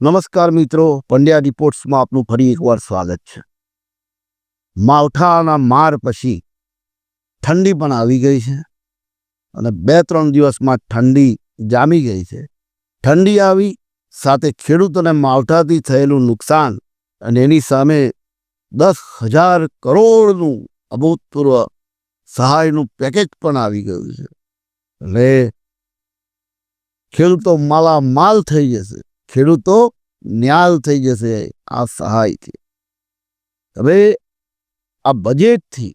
નમસ્કાર મિત્રો, પંડ્યા રિપોર્ટ્સમાં આપનું ફરી એકવાર સ્વાગત છે। માવઠાના માર પછી ઠંડી પણ આવી ગઈ છે અને 2-3 દિવસમાં ઠંડી જામી ગઈ છે। ઠંડી આવી સાથે ખેડૂતોને માવઠાથી થયેલું નુકસાન અને એની સામે 10,000 કરોડનું અભૂતપૂર્વ સહાયનું પેકેજ પણ આવી ગયું છે। એટલે ખેડૂતો માલામાલ થઈ જશે, ખેડૂતો ન્યાલ થઈ જશે આ સહાયથી। હવે આ બજેટથી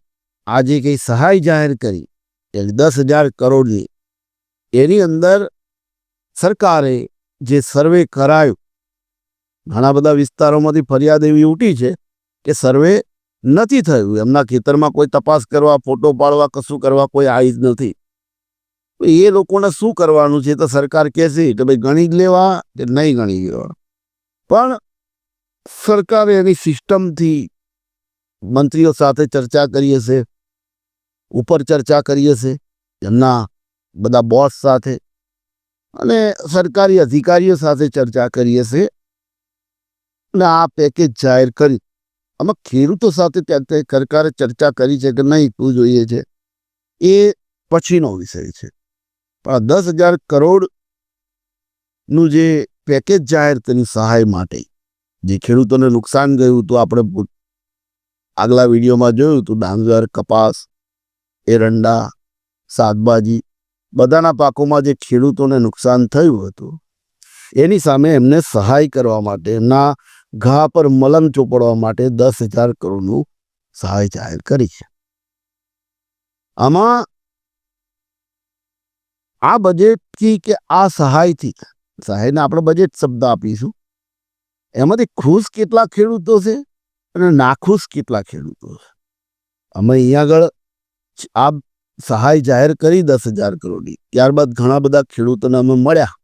આ જે કંઈ સહાય જાહેર કરી એ 10,000 કરોડની, એની અંદર સરકારે જે સર્વે કરાયું, ઘણા બધા વિસ્તારોમાંથી ફરિયાદ એવી ઉઠી છે કે સર્વે નથી થયું, એમના ખેતરમાં કોઈ તપાસ કરવા, ફોટો પાડવા, કશું કરવા કોઈ આવી જ નથી। એ લોકોને શું કરવાનું છે તો સરકાર કહેશે કે ભાઈ ગણી જ લેવા કે નહીં ગણી લેવા, પણ સરકારે એની સિસ્ટમથી મંત્રીઓ સાથે ચર્ચા કરી હશે, ઉપર ચર્ચા કરી હશે એમના બધા બોસ સાથે અને સરકારી અધિકારીઓ સાથે ચર્ચા કરી હશે અને આ પેકેજ જાહેર કર્યું। આમાં ખેડૂતો સાથે સરકારે ચર્ચા કરી છે કે નહીં શું જોઈએ છે એ પછીનો વિષય છે, પણ 10,000 કરોડનું જે પેકેજ જાહેર કર્યું સહાય માટે, જે ખેડૂતોને નુકસાન ગયું હતું, આપણે આગલા વિડીયોમાં જોયું હતું, ડાંગર, કપાસ, એરંડા, શાકભાજી બધાના પાકોમાં જે ખેડૂતોને નુકસાન થયું હતું એની સામે એમને સહાય કરવા માટે, એમના ઘા પર મલમ ચોપડવા માટે 10,000 કરોડનું સહાય જાહેર કરી છે। આમાં આ બજેટથી કે આ સહાયથી, સહાયને આપણે બજેટ શબ્દ આપીશું, એમાંથી ખુશ કેટલા ખેડૂતો છે અને નાખુશ કેટલા ખેડૂતો છે। અમે અહીંયા આગળ આ સહાય જાહેર કરી 10,000 કરોડની, ત્યારબાદ ઘણા બધા ખેડૂતોને અમે મળ્યા,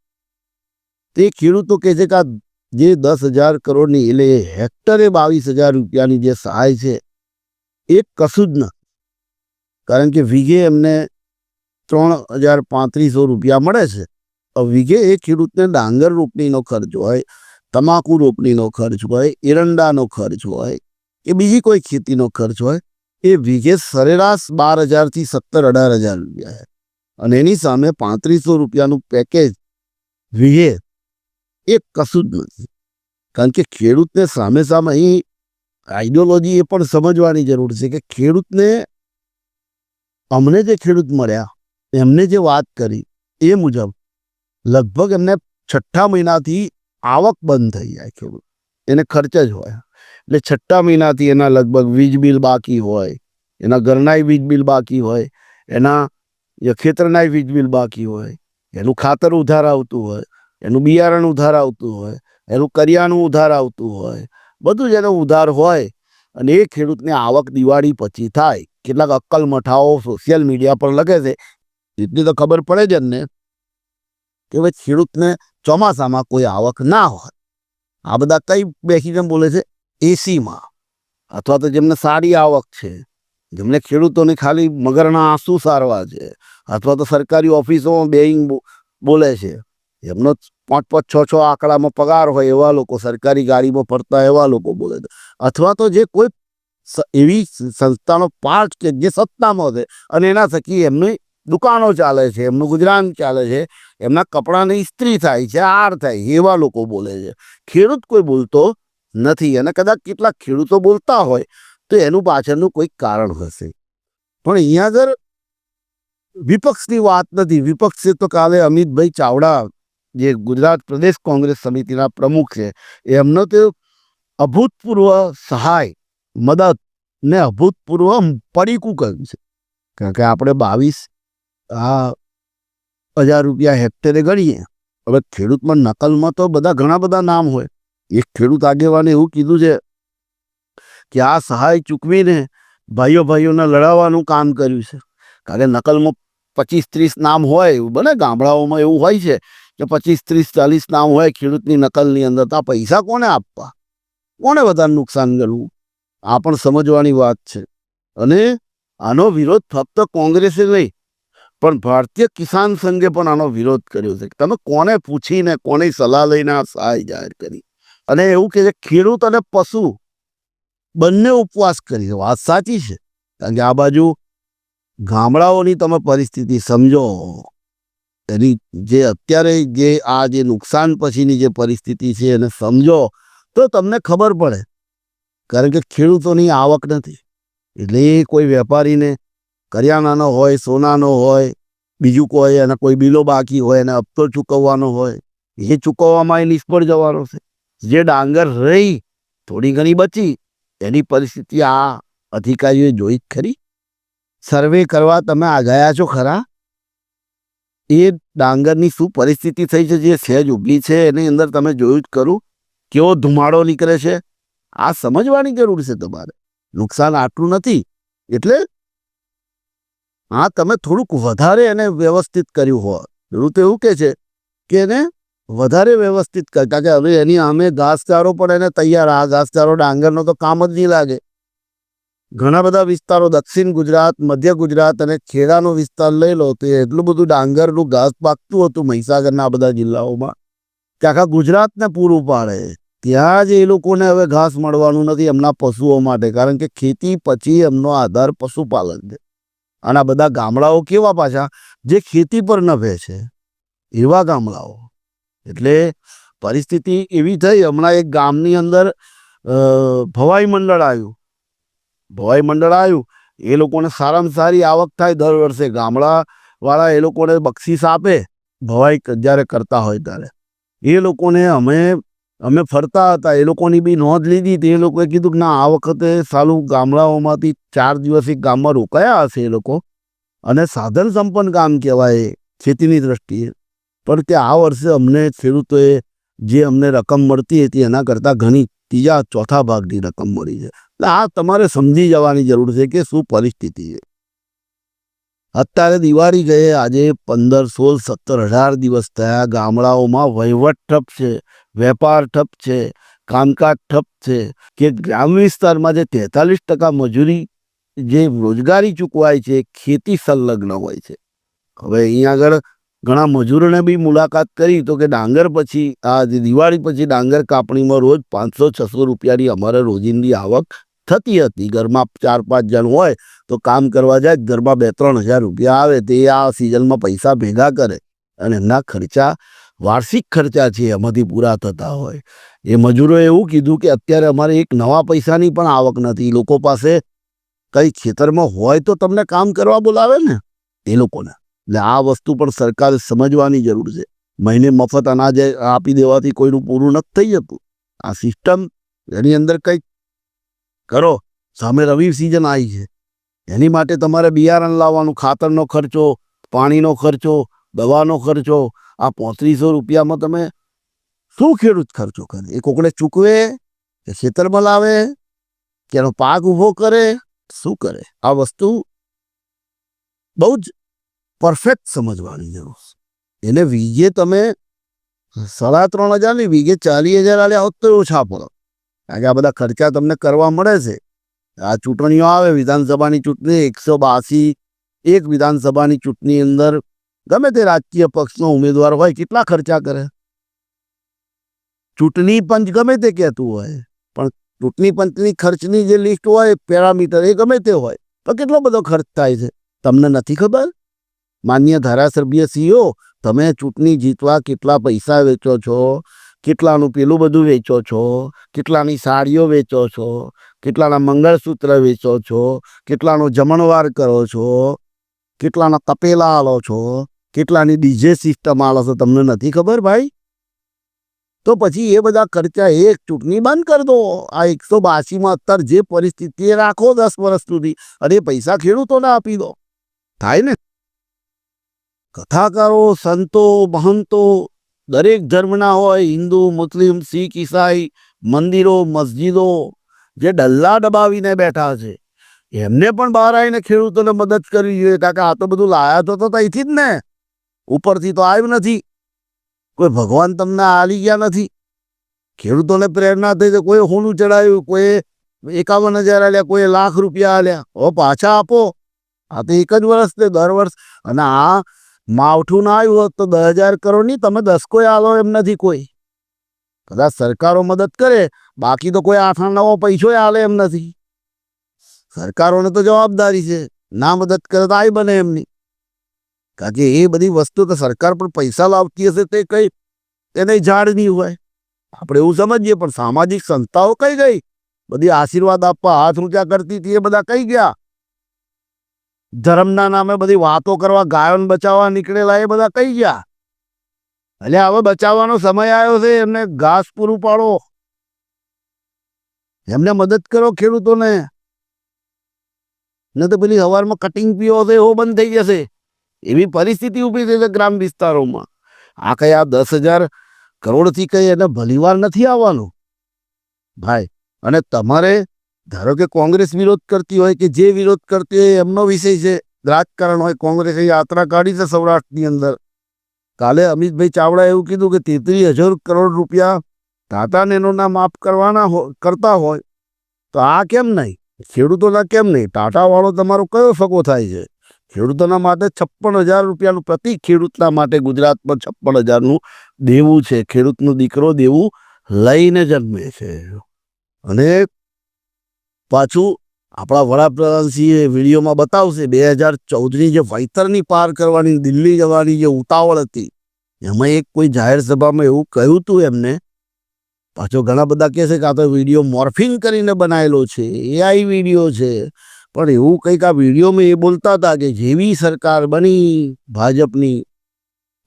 તે ખેડૂતો કહે છે કે આ જે 10,000 કરોડની એટલે હેક્ટરે 22,000 રૂપિયાની જે સહાય છે એ કશું જ નથી, કારણ કે વીઘે એમને 3,3500 રૂપિયા મળે છે। વીઘે એ ખેડૂતને ડાંગર રોપણીનો ખર્ચ હોય, તમાકુ રોપણીનો ખર્ચ હોય, એરંડાનો ખર્ચ હોય કે બીજી કોઈ ખેતીનો ખર્ચ હોય, એ વીઘે સરેરાશ 12,000થી 17,000-18,000 રૂપિયા છે અને એની સામે 3,500 રૂપિયાનું પેકેજ વીઘે એ કશું જ નથી। કારણ કે ખેડૂતને સામે સામે અહીં આઈડિયોલોજી એ પણ સમજવાની જરૂર છે કે ખેડૂતને, અમને જે ખેડૂત મળ્યા એમને જે વાત કરી એ મુજબ લગભગ એમને 6ઠ્ઠા મહિનાથી આવક બંધ થઈ જાય, ખેડૂત એને ખર્ચ જ હોય, એટલે 6ઠ્ઠા મહિનાથી એના લગભગ વીજ બિલ બાકી હોય, એના ઘરનાય વીજ બિલ બાકી હોય, એના ખેતરનાય વીજ બિલ બાકી હોય, એનું ખાતર ઉધાર આવતું હોય, એનું બિયારણ ઉધાર આવતું હોય, એનું કરિયાણું ઉધાર આવતું હોય, બધું જ એનું ઉધાર હોય અને એ ખેડૂતને આવક દિવાળી પછી થાય। કેટલાક અક્કલ મઠાઓ સોશિયલ મીડિયા પર લખે છે, એટલી તો ખબર પડે જ ને કે ભાઈ ખેડૂતને ચોમાસામાં કોઈ આવક ના હોય। આ બધા કઈ બેસીને બોલે છે? એસીમાં, અથવા તો જેમને સારી આવક છે, જેમને ખેડૂતોને ખાલી મગરના આંસુ સારવા છે, અથવા તો સરકારી ઓફિસોમાં બેઇંગ બોલે છે, એમનો 5-5, 6-6 આંકડામાં પગાર હોય એવા લોકો, સરકારી ગાડીમાં ફરતા એવા લોકો બોલે છે, અથવા તો જે કોઈ એવી સંસ્થાનો પાર્ટ કે જે સત્તામાં છે અને એના થકી એમની દુકાનો ચાલે છે, એમનું ગુજરાન ચાલે છે, એમના કપડાની ઇસ્ત્રી થાય છે, આર થાય, એવા લોકો બોલે છે। ખેડૂત કોઈ બોલતો નથી, અને કદાચ કેટલાક ખેડૂતો બોલતા હોય તો એનું પાછળનું કોઈ કારણ હશે, પણ અહીંયા આગળ વિપક્ષની વાત નથી। વિપક્ષ છે તો કાલે અમિતભાઈ ચાવડા, જે ગુજરાત પ્રદેશ કોંગ્રેસ સમિતિના પ્રમુખ છે, એમનો તો અભૂતપૂર્વ સહાય, મદદ ને અભૂતપૂર્વ પડીકું કર્યું છે, કારણ કે આપણે 22,000 રૂપિયા હેક્ટરે ગણીએ। હવે ખેડૂતમાં નકલમાં તો ઘણા બધા નામ હોય। એક ખેડૂત આગેવાને એવું કીધું છે કે આ સહાય ચૂકવીને ભાઈઓને લડાવવાનું કામ કર્યું છે, કારણ કે નકલમાં 25-30 નામ હોય, એવું બને ગામડાઓમાં એવું હોય છે કે 25-30-40 નામ હોય ખેડૂતની નકલની અંદર, તો આ પૈસા કોને આપવા, કોને વધારે નુકસાન કરવું, આ પણ સમજવાની વાત છે। અને આનો વિરોધ ફક્ત કોંગ્રેસે નહીં પણ ભારતીય કિસાન સંઘે પણ આનો વિરોધ કર્યો છે। તમે કોને પૂછીને, કોની સલાહ લઈને આ સહાય જાહેર કરી? અને એવું કે છે ખેડૂત અને પશુ બંને ઉપવાસ કરી છે. વાત સાચી છે, કારણ કે આ બાજુ ગામડાઓની તમે પરિસ્થિતિ સમજો, એની જે અત્યારે જે નુકસાન પછીની જે પરિસ્થિતિ છે એને સમજો તો તમને ખબર પડે. કારણ કે ખેડૂતોની આવક નથી, એટલે કોઈ વેપારીને કરિયાણાનો હોય, સોનાનો હોય, બીજું કોઈ એના કોઈ બિલો બાકી હોય, એને હપ્તો ચૂકવવાનો હોય, એ ચૂકવવામાં એ નિષ્ફળ જવાનો છે. જે ડાંગર રહી થોડી ઘણી બચી, એની પરિસ્થિતિ આ અધિકારીઓએ જોઈ જ ખરી. સર્વે કરવા તમે આ ગયા છો ખરા? એ ડાંગરની શું પરિસ્થિતિ થઈ છે, જે સહેજ ઊભી છે એની અંદર તમે જોયું જ ખરું, કેવો ધુમાડો નીકળે છે. આ સમજવાની જરૂર છે તમારે. નુકસાન આટલું નથી, એટલે હા તમે થોડુંક વધારે એને વ્યવસ્થિત કર્યું હોત. ખેડૂત એવું કે છે કે એને વધારે વ્યવસ્થિત કરતા, કે હવે એની અમે ઘાસચારો પણ એને તૈયાર, આ ઘાસચારો ડાંગરનો તો કામ જ નહીં લાગે. ઘણા બધા વિસ્તારો દક્ષિણ ગુજરાત, મધ્ય ગુજરાત અને ખેડાનો વિસ્તાર લઈ લો તો એટલું બધું ડાંગરનું ઘાસ પાકતું હતું મહીસાગરના બધા જિલ્લાઓમાં કે આખા ગુજરાતને પૂરું પાડે. ત્યાં જ એ લોકોને હવે ઘાસ મળવાનું નથી એમના પશુઓ માટે, કારણ કે ખેતી પછી એમનો આધાર પશુપાલન છે. અને આ બધા ગામડાઓ કેવા પાછા, જે ખેતી પર નભે છે એવા ગામડાઓ. એટલે પરિસ્થિતિ એવી થઈ. હમણાં એક ગામની અંદર ભવાઈ મંડળ આવ્યું. એ લોકોને સારામાં સારી આવક થાય દર વર્ષે. ગામડાવાળા એ લોકોને બક્ષિસ આપે ભવાઈ જ્યારે કરતા હોય ત્યારે. એ લોકોને અમે ફરતા હતા, એ લોકોની બી નોંધ લીધી. તે એ લોકોએ કીધું કે ના, આ વખતે સાલું ગામડાઓમાંથી 4 દિવસ એક ગામમાં રોકાયા હશે એ લોકો, અને સાધન સંપન્ન ગામ કહેવાય ખેતીની દ્રષ્ટિએ, પણ કે આ વર્ષે અમને ખેડૂતોએ જે અમને રકમ મળતી હતી એના કરતાં ઘણી 3/4 ભાગની રકમ મળી છે. એટલે આ તમારે સમજી જવાની જરૂર છે કે શું પરિસ્થિતિ છે. અત્યારે દિવાળી ગયે, આજે 15, 16, 17, 18 દિવસ થયા. ગામડાઓમાં વહીવટ ઠપ છે, વેપાર ઠપ છે, કામકાજ ઠપ છે. કે ગ્રામ વિસ્તારમાં જે 43% મજૂરી, જે રોજગારી ચૂકવાય છે, ખેતી સંલગ્ન હોય છે. હવે અહીંયા આગળ ઘણા મજૂરોને બી મુલાકાત કરી તો કે ડાંગર પછી, આ દિવાળી પછી ડાંગર કાપણીમાં રોજ 500-600 રૂપિયાની અમારે રોજિંદી આવક થતી હતી. ઘરમાં 4-5 જણ હોય તો કામ કરવા જાય, ઘરમાં 2-3 હજાર રૂપિયા આવે. તે આ સિઝનમાં પૈસા ભેગા કરે અને એમના ખર્ચા, વાર્ષિક ખર્ચા છે, એમાંથી પૂરા થતા હોય. એ મજૂરોએ એવું કીધું કે અત્યારે અમારે એક નવા પૈસાની પણ આવક નથી. લોકો પાસે કઈ ખેતરમાં હોય તો તમને કામ કરવા બોલાવે ને એ લોકોને. એટલે આ વસ્તુ પણ સરકારે સમજવાની જરૂર છે. મહિને મફત અનાજ આપી દેવાથી કોઈનું પૂરું નથી થઈ જતું. આ સિસ્ટમ, એની અંદર કંઈક કરો. સામે રવિ સિઝન આવી છે, એની માટે તમારે બિયારણ લાવવાનું, ખાતરનો ખર્ચો, પાણીનો ખર્ચો, દવાનો ખર્ચો. આ 3500 રૂપિયામાં તમે શું ખેડૂત ખર્ચો કરે? એ કોકને ચૂકવે કે ખેતરમાં લાવે કે એનો પાક ઊભો કરે? શું કરે? આ વસ્તુ બહુ જ પરફેક્ટ સમજવાની જરૂર છે. એને વીઘે તમે 3,500 વીઘે 40,000 આલ્યા હોત તો ઓછા પડો. કારણ કે આ બધા ખર્ચા તમને કરવા મળે છે. આ ચૂંટણીઓ આવે, વિધાનસભાની ચૂંટણી, 182 એક વિધાનસભાની ચૂંટણી અંદર ગમે તે રાજકીય પક્ષનો ઉમેદવાર હોય, કેટલા ખર્ચા કરે? ચૂંટણી પંચ ગમે તે કહેતું હોય, પણ ચૂંટણી પંચની ખર્ચની જે લિસ્ટ હોય, પેરામીટર, એ ગમે તે હોય, તો કેટલો બધો ખર્ચ થાય છે તમને નથી ખબર? માન્ય ધારાસભ્યશ્રીઓ, તમે ચૂંટણી જીતવા કેટલા પૈસા વેચો છો, કેટલાનું પેલું બધું વેચો છો, કેટલાની સાડીઓ વેચો છો, કેટલાના મંગળસૂત્ર વેચો છો, કેટલાનો જમણવાર કરો છો, કેટલાના તપેલા આલો છો, કેટલાની ડીજે સિસ્ટમ આલો છો, તમને નથી ખબર ભાઈ? તો પછી એ બધા ખર્ચા એક ચૂંટણી બંધ કરી દો. આ 182માં અત્યારે જે પરિસ્થિતિ રાખો 10 વર્ષ સુધી, અને એ પૈસા ખેડૂતોને આપી દો. થાય ને? કથાકારો, સંતો, મહંતો દરેક ધર્મના હોય, હિન્દુ, મુસ્લિમ, શીખ, ઈસાઈ, મંદિરો, મસ્જિદો જે ડલ્લા દબાવીને બેઠા છે, એમને પણ બહાર આવીને ખેડૂતોને મદદ કરવી જોઈએ. કારણ કે આ તો બધું લાયા તો અહીંથી જ ને, ઉપરથી તો આવ્યું નથી. કોઈ ભગવાન તમને આલી ગયા નથી. ખેડૂતોને પ્રેરણા થઈ તો કોઈ હોનું ચડાવ્યું, કોઈ 51,000 આલ્યા, કોઈ લાખ રૂપિયા આલ્યા. ઓ પાછા આપો. આ તો એક જ વર્ષ તે દર વર્ષ. અને આ માવઠું ના આવ્યું હોત તો 10,000 કરોડ નહીં, તમે 10 કોઈ આલો એમ નથી કોઈ. કદાચ સરકારો મદદ કરે, બાકી તો કોઈ આઠ નવો પૈસો હાલે એમ નથી. સરકારોને તો જવાબદારી છે, ના મદદ કરે તો આય બને એમની. કારણ કે એ બધી વસ્તુ તો સરકાર પણ પૈસા લાવતી હશે તે કઈ એને ઝાડ નહીં હોય, આપણે એવું સમજીએ. પણ સામાજિક સંસ્થાઓ કઈ ગઈ? બધી આશીર્વાદ આપવા હાથ ઊંચા કરતી હતી, એ બધા કઈ ગયા? ધર્મના નામે બધી વાતો કરવા, ગાયોને બચાવવા નીકળેલા એ બધા કઈ ગયા? એટલે હવે બચાવવાનો સમય આવ્યો છે. એમને ઘાસ પૂરું પાડો, એમને મદદ કરો ખેડૂતોને. ને તો પેલી સવારમાં કટિંગ પીવો તો એવો બંધ થઈ જશે, એવી પરિસ્થિતિ ઊભી થઈ છે ગ્રામ વિસ્તારોમાં. આ કઈ આ 10,000 કરોડથી કઈ એને ભલીવાર નથી આવવાનું ભાઈ. અને તમારે ધારો કે કોંગ્રેસ વિરોધ કરતી હોય કે જે વિરોધ કરતી હોય એમનો વિષય છે, રાજકારણ હોય. કોંગ્રેસે યાત્રા કાઢી છે સૌરાષ્ટ્રની અંદર. કાલે અમિતભાઈ ચાવડા એવું કીધું કે 33,000 કરોડ રૂપિયા ટાટા નેનોના માફ કરતા હોય તો આ કેમ નહીં? ખેડૂતોના કેમ નહીં? ટાટા વાળો તમારો કયો ફકો થાય છે? ખેડૂતોના માટે 56,000 રૂપિયાનું પ્રતિ ખેડૂતના માટે ગુજરાતમાં 56,000નું દેવું છે. ખેડૂતનો દીકરો દેવું લઈને જન્મે છે. અને પાછું આપણા વડાપ્રધાનશ્રીએ વિડીયોમાં બતાવશે 2014ની જે વૈતરણી પાર કરવાની દિલ્હી જવાની જે ઉતાવળ હતી, એમાં એક કોઈ જાહેર સભામાં એવું કહ્યું હતું એમને. પાછો ઘણા બધા કહે છે કે આ તો વિડીયો મોર્ફિંગ કરીને બનાવેલો છે, AI વિડીયો છે. પણ એવું કંઈક આ વિડીયોમાં એ બોલતા હતા કે જેવી સરકાર બની ભાજપની,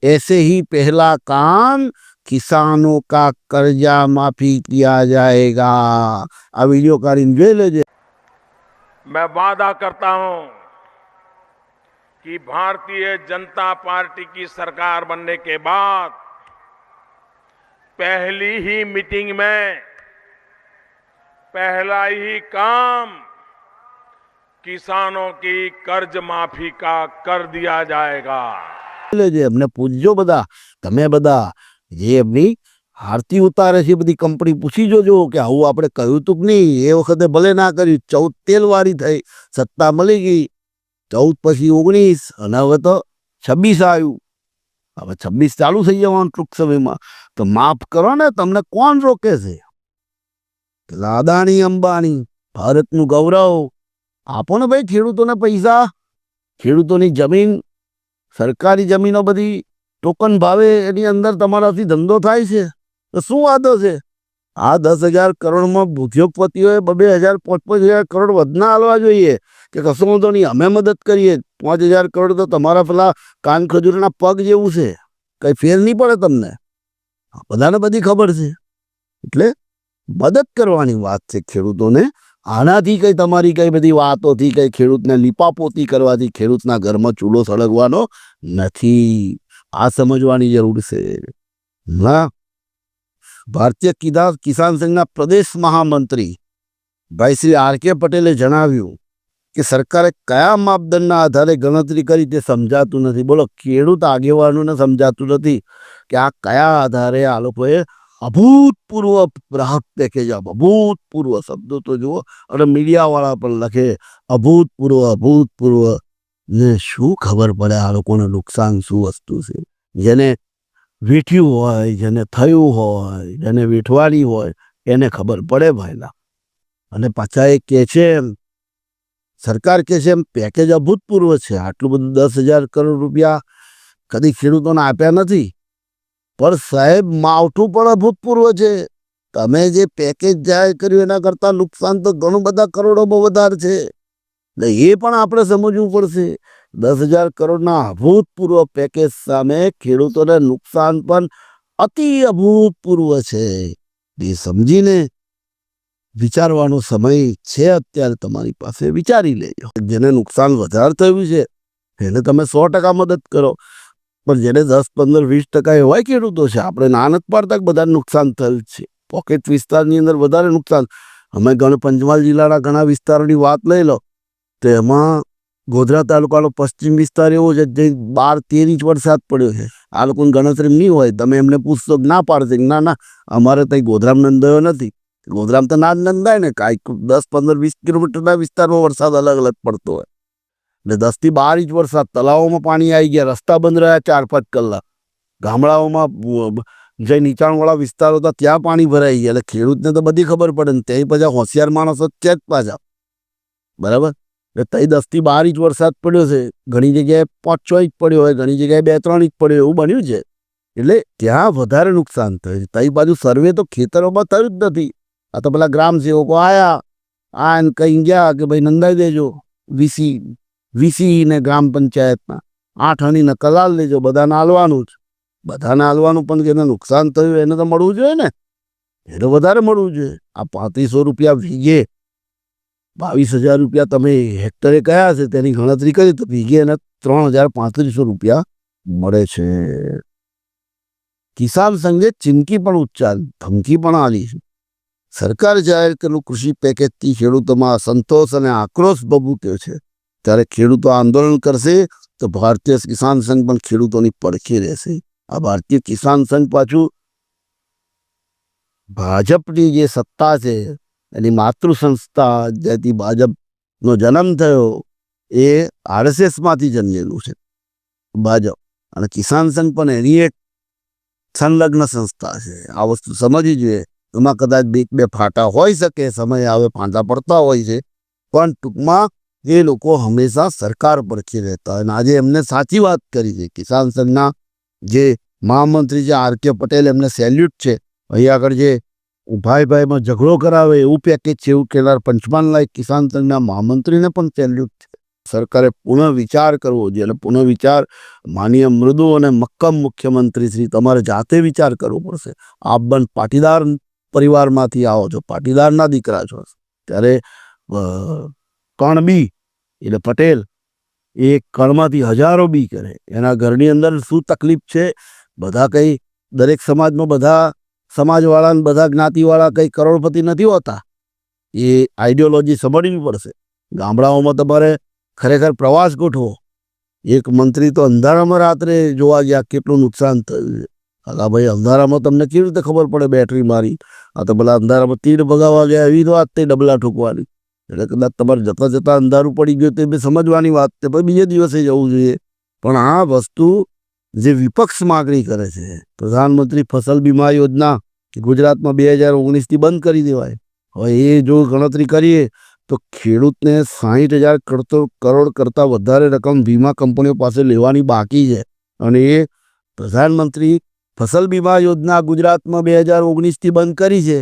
ऐसे ही पहला काम किसानों का कर्जा माफी किया जाएगा. આ વિડીયો કાઢીને જોઈ લેજે. मैं वादा करता हूं कि भारतीय जनता पार्टी की सरकार बनने के बाद पहली ही मीटिंग में पहला ही काम किसानों की कर्ज माफी का कर दिया जाएगा. લેજે, એમને પૂછજો બધા, તમે બધા જે એમની આરતી ઉતારે છે બધી કંપની પૂછી જોજો કે આવું આપણે કહ્યું તું કે નહીં. એ વખતે ભલે ના કર્યું, 14 તેલવાળી થઈ, સત્તા મળી ગઈ, 14 પછી 19 અને હવે તો 26 આવ્યું. હવે 26 ચાલુ થઈ જવાનું ટૂંક સમયમાં. તો માફ કરો ને, તમને કોણ રોકે છે? અદાણી અંબાણી ભારતનું ગૌરવ. આપો ને ભાઈ ખેડૂતોને પૈસા. ખેડૂતોની જમીન, સરકારી જમીનો બધી ટોકન ભાવે એની અંદર તમારાથી ધંધો થાય છે. તો શું વાંધો છે? આ 10,000 કરોડમાં ઉદ્યોગપતિઓએ 2,000 5,000 કરોડ વધના હાલવા જોઈએ કે કશો વાંધો નહીં, અમે મદદ કરીએ. 5,000 કરોડ તો તમારા પેલા કાન ખજૂરના પગ જેવું છે, કઈ ફેર નહીં પડે તમને. બધાને બધી ખબર છે. એટલે મદદ કરવાની વાત છે ખેડૂતોને. આનાથી કઈ તમારી કઈ બધી વાતોથી કઈ ખેડૂતને લીપાપોતી કરવાથી ખેડૂતના ઘરમાં ચૂલો સળગવાનો નથી. આ સમજવાની જરૂર છે. હા, ભારતીય કિસાન સંઘના પ્રદેશ મહામંત્રી ભાઈ શ્રી RK પટેલે જણાવ્યું કે સરકારે કયા માપદંડના આધારે ગણતરી કરી તે સમજાતું નથી. બોલો, ખેડૂત આગેવાનોને સમજાતું નથી કે આ કયા આધારે આ લોકોએ અભૂતપૂર્વ રાહત પેકેજ, અભૂતપૂર્વ શબ્દો તો જુઓ. અને મીડિયાવાળા પણ લખે અભૂતપૂર્વ. ને શું ખબર પડે આ લોકોને નુકસાન શું વસ્તુ છે? જેને વીઠ્યું હોય, જેને થયું હોય, જેને વીઠવાની હોય એને ખબર પડે ભાઈલા. અને પાછા એ કહે છે, સરકાર કહે છે એમ પેકેજ અભૂતપૂર્વ છે. આટલું બધું 10,000 કરોડ રૂપિયા કદી ખેડૂતોને આપ્યા નથી. પણ સાહેબ, માવઠું પણ અભૂતપૂર્વ છે. તમે જે પેકેજ જાહેર કર્યું એના કરતાં નુકસાન તો ઘણું બધા કરોડોમાં વધારે છે. એટલે એ પણ આપણે સમજવું પડશે. 10,000 કરોડના અભૂતપૂર્વ પેકેજ સામે ખેડૂતોને નુકસાન પણ અતિ અભૂતપૂર્વ છે. એ સમજીને વિચારવાનો સમય છે અત્યારે તમારી પાસે. વિચારી લેજો. જેને નુકસાન વધારે થયું છે એને તમે 100% મદદ કરો. પણ જેને 10, 15, 20% એવા ખેડૂતો છે, આપણે ના નથી પાડતા બધાને નુકસાન થયું છે. પોકેટ વિસ્તારની અંદર વધારે નુકસાન. અમે પંચમહાલ જિલ્લાના ઘણા વિસ્તારોની વાત લઈ લો તો એમાં ગોધરા તાલુકાનો પશ્ચિમ વિસ્તાર એવો છે જે 12-13 ઇંચ વરસાદ પડ્યો છે. આ લોકોની ગણતરી નહીં હોય. તમે એમને પૂછશો ના પાડશે, ના અમારે ત્યાં ગોધરામાં નંદાયો નથી. ગોધરામાં તો ના જ નંદાય ને. કાંઈક 10, 15, 20 કિલોમીટરના વિસ્તારમાં વરસાદ અલગ અલગ પડતો હોય. એટલે 10 થી 12 ઇંચ વરસાદ. તળાવોમાં પાણી આવી ગયા, રસ્તા બંધ રહ્યા 4-5 કલાક. ગામડાઓમાં જે નીચાણવાળા વિસ્તારો હતા ત્યાં પાણી ભરાઈ ગયા. એટલે ખેડૂતને તો બધી ખબર પડે ને ત્યાં પાછા હોશિયાર માણસો છે જ પાછા, બરાબર. એટલે ત્યાં 10 થી 12 ઇંચ વરસાદ પડ્યો છે, ઘણી જગ્યાએ 5-6 ઇંચ પડ્યો હોય, ઘણી જગ્યાએ 2-3 ઇંચ પડ્યો, એવું બન્યું છે. એટલે ત્યાં વધારે નુકસાન થયું છે. ત્યાં બાજુ સર્વે તો ખેતરોમાં થયું જ નથી. આ તો પેલા ગ્રામ સેવકો આયા, આ ને કઈ ગયા કે ભાઈ નંદાઈ દેજો, વીસી ને ગ્રામ પંચાયતના 8 આની નકલ આલ લેજો, બધાને આલવાનું જ, બધાને આલવાનું. પણ જેને નુકસાન થયું એને તો મળવું જોઈએ ને, એને વધારે મળવું જોઈએ. આ 3500 રૂપિયા વીઘે, 22,000 રૂપિયા તમે હેક્ટરે કયા છે તેની ગણતરી કરી તો વીઘે એને 3,3500 રૂપિયા મળે છે. કિસાન સંઘે ચીમકી પણ ઉચ્ચારી, ધમકી પણ આલી છે. સરકારે જાહેર કરેલું કૃષિ પેકેજથી ખેડૂતોમાં અસંતોષ અને આક્રોશ ભભૂક્યો છે. ત્યારે ખેડૂતો આંદોલન કરશે તો ભારતીય કિસાન સંઘ પણ ખેડૂતોની પડખે રહેશે. આ ભારતીય કિસાન સંઘ પાછું ભાજપની જે સત્તા છે એની માતૃ સંસ્થા, જ્યાંથી ભાજપનો જન્મ થયો એ RSSમાંથી જન્મેલું છે ભાજપ, અને કિસાન સંઘ પણ એની એક સંલગ્ન સંસ્થા છે. આ વસ્તુ સમજવી જોઈએ. એમાં કદાચ બે ફાટા હોઈ શકે, સમય આવે ફાંટા પડતા હોય છે, પણ ટૂંકમાં એ લોકો હંમેશા સરકાર પડખે રહેતા હોય. અને આજે એમને સાચી વાત કરી છે. કિસાન સંઘના જે મહામંત્રી છે RK પટેલ, એમને સેલ્યુટ છે. અહીં આગળ જે ભાઈમાં ઝઘડો કરાવે એવું પેકેજ છે એવું કહેનાર પંચમહાલ લાયક કિસાન સંઘના મહામંત્રીને પણ સેલ્યુટ છે. સરકારે પુનઃ વિચાર કરવો જોઈએ. એટલે પુનઃ વિચાર માનીય મૃદુ અને મક્કમ મુખ્યમંત્રી શ્રી, તમારે જાતે વિચાર કરવો પડશે. આપ પણ પાટીદાર પરિવારમાંથી આવો છો, પાટીદારના દીકરા છો, ત્યારે કણ બી એટલે પટેલ એ કણમાંથી હજારો બી કરે. એના ઘરની અંદર શું તકલીફ છે, બધા કંઈ દરેક સમાજમાં બધા સમાજવાળા ને બધા જ્ઞાતિવાળા કંઈ કરોડપતિ નથી હોતા. એ આઈડિયોલોજી સમજવી પડશે. ગામડાઓમાં તમારે ખરેખર પ્રવાસ ગોઠવો. એક મંત્રી તો અંધારામાં રાત્રે જોવા ગયા કેટલું નુકસાન થયું છે. હા ભાઈ, અંધારામાં તમને કેવી રીતે ખબર પડે બેટરી મારી? આ તો પેલા અંધારામાં તીર ભગાવવા ગયા એવી વાત તે ડબલા ઠોકવાની. એટલે કદાચ તમારે જતાં જતાં અંધારું પડી ગયું તો એ સમજવાની વાત છે, પછી બીજે દિવસે જવું જોઈએ. પણ આ વસ્તુ જે વિપક્ષ માગણી કરે છે, પ્રધાનમંત્રી ફસલ બીમા યોજના ગુજરાતમાં 2019થી બંધ કરી દેવાય. હવે એ જો ગણતરી કરીએ તો ખેડૂતને 60,000 કરોડ કરતાં વધારે રકમ વીમા કંપનીઓ પાસે લેવાની બાકી છે. અને એ પ્રધાનમંત્રી ફસલ બીમા યોજના ગુજરાતમાં 2019થી બંધ કરી છે.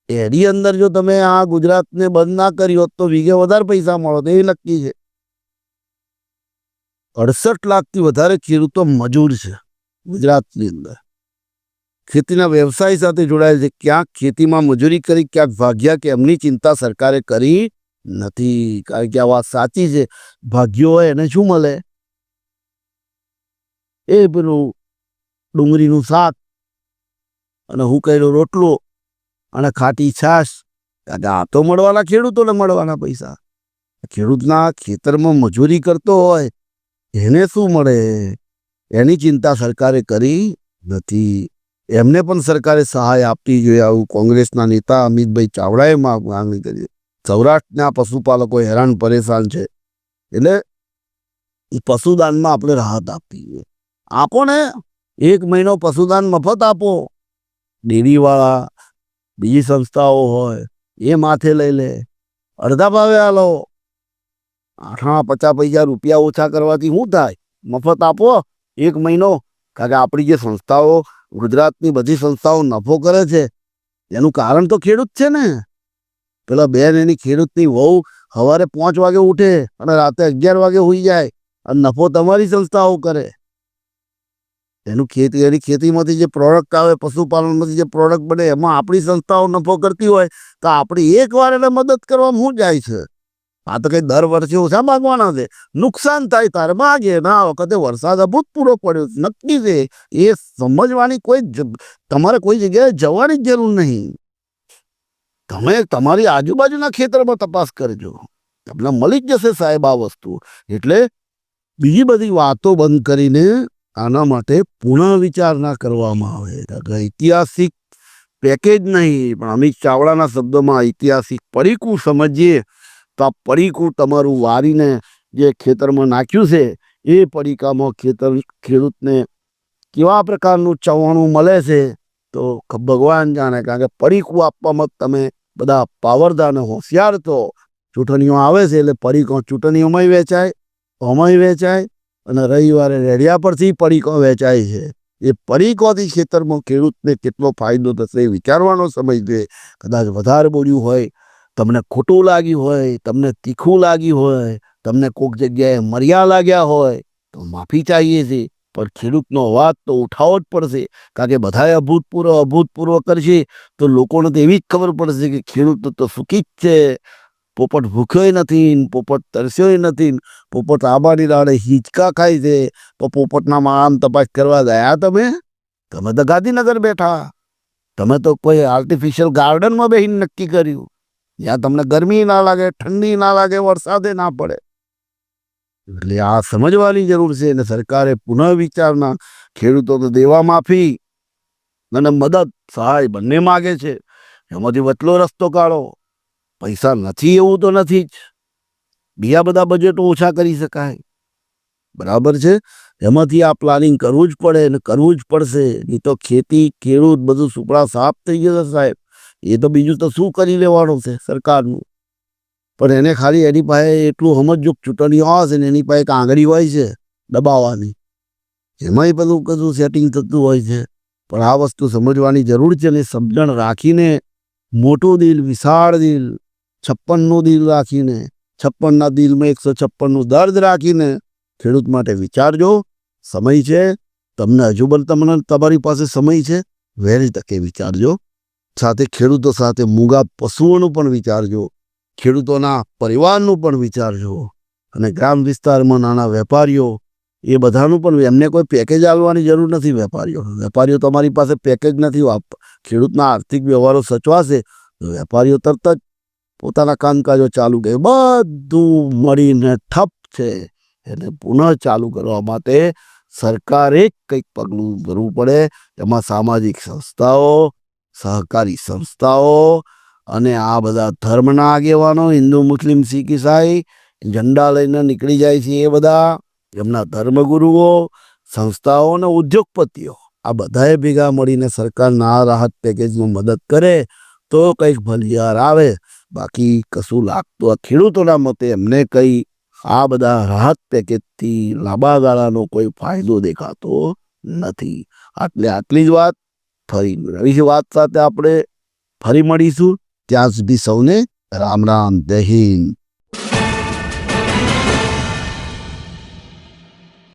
એની અંદર જો તમે આ ગુજરાતને બંધ ના કરી હોત તો વીઘે વધારે પૈસા મળત, એ નક્કી છે. 68 લાખથી વધારે ખેડૂતો મજૂર છે ગુજરાતની અંદર, ખેતીના વ્યવસાય સાથે જોડાયેલ છે. ક્યાંક ખેતીમાં મજૂરી કરી, ક્યાંક ભાગ્યા, કે એમની ચિંતા સરકારે કરી નથી. કારણ કે આ વાત સાચી છે, ભાગ્યો હોય એને શું મળે? એ પેલું ડુંગળીનું શાક અને હુંકાયેલો રોટલો અને ખાટી છાશ. આ તો મળવાના ખેડૂતોને મળવાના પૈસા. ખેડૂતના ખેતરમાં મજૂરી કરતો હોય એને શું મળે? એની ચિંતા સરકારે કરી નથી. એમને પણ સરકારે સહાય આપવી જોઈએ. આવું કોંગ્રેસના નેતા અમિતભાઈ ચાવડાએ માંગણી કરી. સૌરાષ્ટ્રના પશુપાલકો હેરાન પરેશાન છે, એટલે પશુદાનમાં આપણે રાહત આપવી જોઈએ. આપો ને, 1 મહિનો પશુદાન મફત આપો. ડેરીવાળા, બીજી સંસ્થાઓ હોય એ માથે લઈ લે, અડધા ભાવે આલો. 50 પૈસા રૂપિયા ઓછા કરવાથી શું થાય? મફત આપો 1 મહિનો. કારણ કે આપણી જે સંસ્થાઓ, ગુજરાતની બધી સંસ્થાઓ નફો કરે છે એનું કારણ તો ખેડૂત છે ને. પેલા બેન એની ખેડૂતની વહુ સવારે 5 વાગે ઉઠે અને રાતે 11 વાગે સૂઈ જાય, અને નફો તમારી સંસ્થાઓ કરે. એની ખેતીમાંથી જે પ્રોડક્ટ આવે, પશુપાલનમાંથી જે પ્રોડક્ટ બને, એમાં આપણી સંસ્થાઓ નફો કરતી હોય તો આપણે એકવાર એને મદદ કરવામાં શું જાય છે? આ તો કંઈ દર વર્ષે ઓછા માગવાના છે. નુકસાન થાય તારે માગે. ના, આ વખતે વરસાદ અભૂતપૂર્વ પડ્યો નક્કી છે. એ સમજવાની તમારે કોઈ જગ્યાએ જવાની જ જરૂર નહીં. તમે તમારી આજુબાજુના ખેતરમાં તપાસ કરજો, તમને મળી જ જશે સાહેબ આ વસ્તુ. એટલે બીજી બધી વાતો બંધ કરીને આના માટે પુનઃ વિચારણા કરવામાં આવે. ઐતિહાસિક પેકેજ નહીં, પણ અમિત ચાવડાના શબ્દોમાં ઐતિહાસિક પડીકું સમજીએ તો આ પડીકું તમારું વારીને જે ખેતરમાં નાખ્યું છે એ પડીકામાં ખેડૂતને કેવા પ્રકારનું ચવાણું મળે છે તો ભગવાન જાણે, કારણ કે પડીકું આપવામાં જ તમે બધા પાવરદાર અને હોશિયાર તો ચૂંટણીઓ આવે છે એટલે પડીકો ચૂંટણીઓમાંય વેચાય, ઓમાંય વેચાય, અને રવિવારે રેડિયા પરથી પડીકો વેચાય છે. એ પડીકોથી ખેતરમાં ખેડૂતને કેટલો ફાયદો થશે એ વિચારવાનો સમય છે. કદાચ વધારે બોલ્યું હોય, તમને ખોટું લાગ્યું હોય, તમને તીખું લાગ્યું હોય, તમને કોઈક જગ્યાએ મર્યા લાગ્યા હોય તો માફી ચાહીએ છીએ, પણ ખેડૂતનો અવાજ તો ઉઠાવવો જ પડશે. કારણ કે બધાએ અભૂતપૂર્વ કરશે તો લોકોને તો એવી જ ખબર પડશે કે ખેડૂત તો સુખી જ છે, પોપટ ભૂખ્યોય નથી, પોપટ તરસ્યોય નથી, પોપટ આંબાની ડાળે હિંચકા ખાય છે. તો પોપટના માન તપાસ કરવા ગયા તમે તો ગાંધીનગર બેઠા, તમે તો કોઈ આર્ટિફિશિયલ ગાર્ડનમાં બેસીને નક્કી કર્યું, જ્યાં તમને ગરમી ના લાગે, ઠંડી ના લાગે, વરસાદે ના પડે. એટલે આ સમજવાની જરૂર છે. અને સરકારે પુનઃ વિચારના, ખેડૂતો તો દેવા માફી અને મદદ સહાય બંને માગે છે, એમાંથી વચલો રસ્તો કાઢો. પૈસા નથી એવું તો નથી જ, બીજા બધા બજેટો ઓછા કરી શકાય, બરાબર છે. એમાંથી આ પ્લાનિંગ કરવું જ પડે અને કરવું જ પડશે. નહીં તો ખેતી, ખેડૂત બધું સુપડા સાફ થઈ જશે સાહેબ. એ તો બીજું તો શું કરી લેવાનું છે સરકારનું. પણ એને ખાલી એની પાસે એટલું સમજો, ચૂંટણીઓ આવશે ને એની પાસે એક આંગળી હોય છે દબાવવાની, એમાંય બધું સેટિંગ થતું હોય છે. પણ આ વસ્તુ સમજવાની જરૂર છે. અને સમજણ રાખીને, મોટું દિલ, વિશાળ દિલ, 56નું દિલ રાખીને, 56ના દિલમાં 156નું દર્દ રાખીને ખેડૂત માટે વિચારજો. સમય છે તમને, હજુ પણ તમારી પાસે સમય છે, વહેલી તકે વિચારજો. સાથે ખેડૂતો સાથે મૂંગા પશુઓનું પણ વિચારજો, ખેડૂતોના પરિવારનું પણ વિચારજો, અને ગ્રામ વિસ્તારમાં નાના વેપારીઓ, એ બધાનું પણ. એમને કોઈ પેકેજ આવવાની જરૂર નથી. વેપારીઓ તમારી પાસે પેકેજ નથી. ખેડૂતના આર્થિક વ્યવહારો સચવાશે તો વેપારીઓ તરત જ પોતાના કામકાજો ચાલુ કરે. બધું મળીને ઠપ છે. એટલે પુનઃ ચાલુ કરવા માટે સરકારે કંઈક પગલું ભરવું પડે. એમાં સામાજિક સંસ્થાઓ, સહકારી સંસ્થાઓ અને આ બધા ધર્મના આગેવાનો, હિન્દુ, મુસ્લિમ, શીખ, ઈસાઈ ઝંડા લઈને નીકળી જાય છે, એ બધા એમના ધર્મગુરુઓ, સંસ્થાઓ અને ઉદ્યોગપતિઓ, આ બધાએ ભેગા મળીને સરકારના આ રાહત પેકેજમાં મદદ કરે તો કંઈક ભલિયાર આવે. બાકી કશું લાગતું આ ખેડૂતોના મતે એમને કંઈ આ બધા રાહત પેકેજથી લાંબા ગાળાનો કોઈ ફાયદો દેખાતો નથી. આટલી જ વાત. ફરી નવી વાત સાથે આપણે ફરી મળીશું. ત્યાં સુધી સૌને રામ રામ, જય હિન્દ.